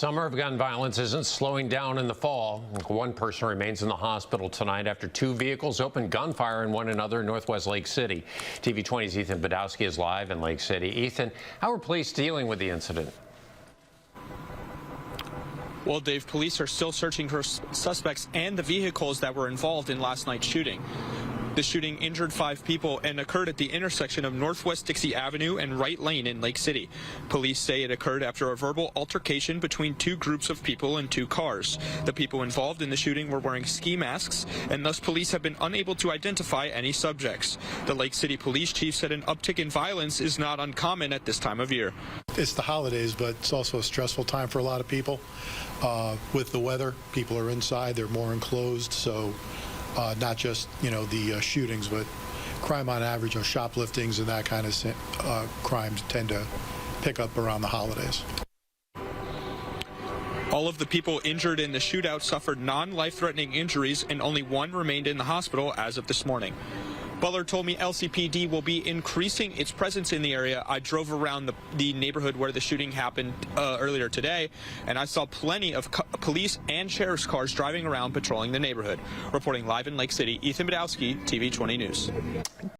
Summer of gun violence isn't slowing down in the fall. One person remains in the hospital tonight after two vehicles opened gunfire in one another in northwest Lake City. TV 20's Ethan Badowski is live in Lake City. Ethan, how are police dealing with the incident? Well, Dave, police are still searching for suspects and the vehicles that were involved in last night's shooting. The shooting injured 5 people and occurred at the intersection of Northwest Dixie Avenue and Wright Lane in Lake City. Police say it occurred after a verbal altercation between two groups of people in 2 cars. The people involved in the shooting were wearing ski masks, and thus police have been unable to identify any subjects. The Lake City police chief said an uptick in violence is not uncommon at this time of year. It's the holidays, but it's also a stressful time for a lot of people. With the weather, people are inside, they're more enclosed, so not just, the shootings, but crime on average, or shopliftings and that kind of crimes tend to pick up around the holidays. All of the people injured in the shootout suffered non-life-threatening injuries, and only one remained in the hospital as of this morning. Butler told me LCPD will be increasing its presence in the area. I drove around the neighborhood where the shooting happened earlier today, and I saw plenty of police and sheriff's cars driving around patrolling the neighborhood. Reporting live in Lake City, Ethan Badowski, TV 20 News.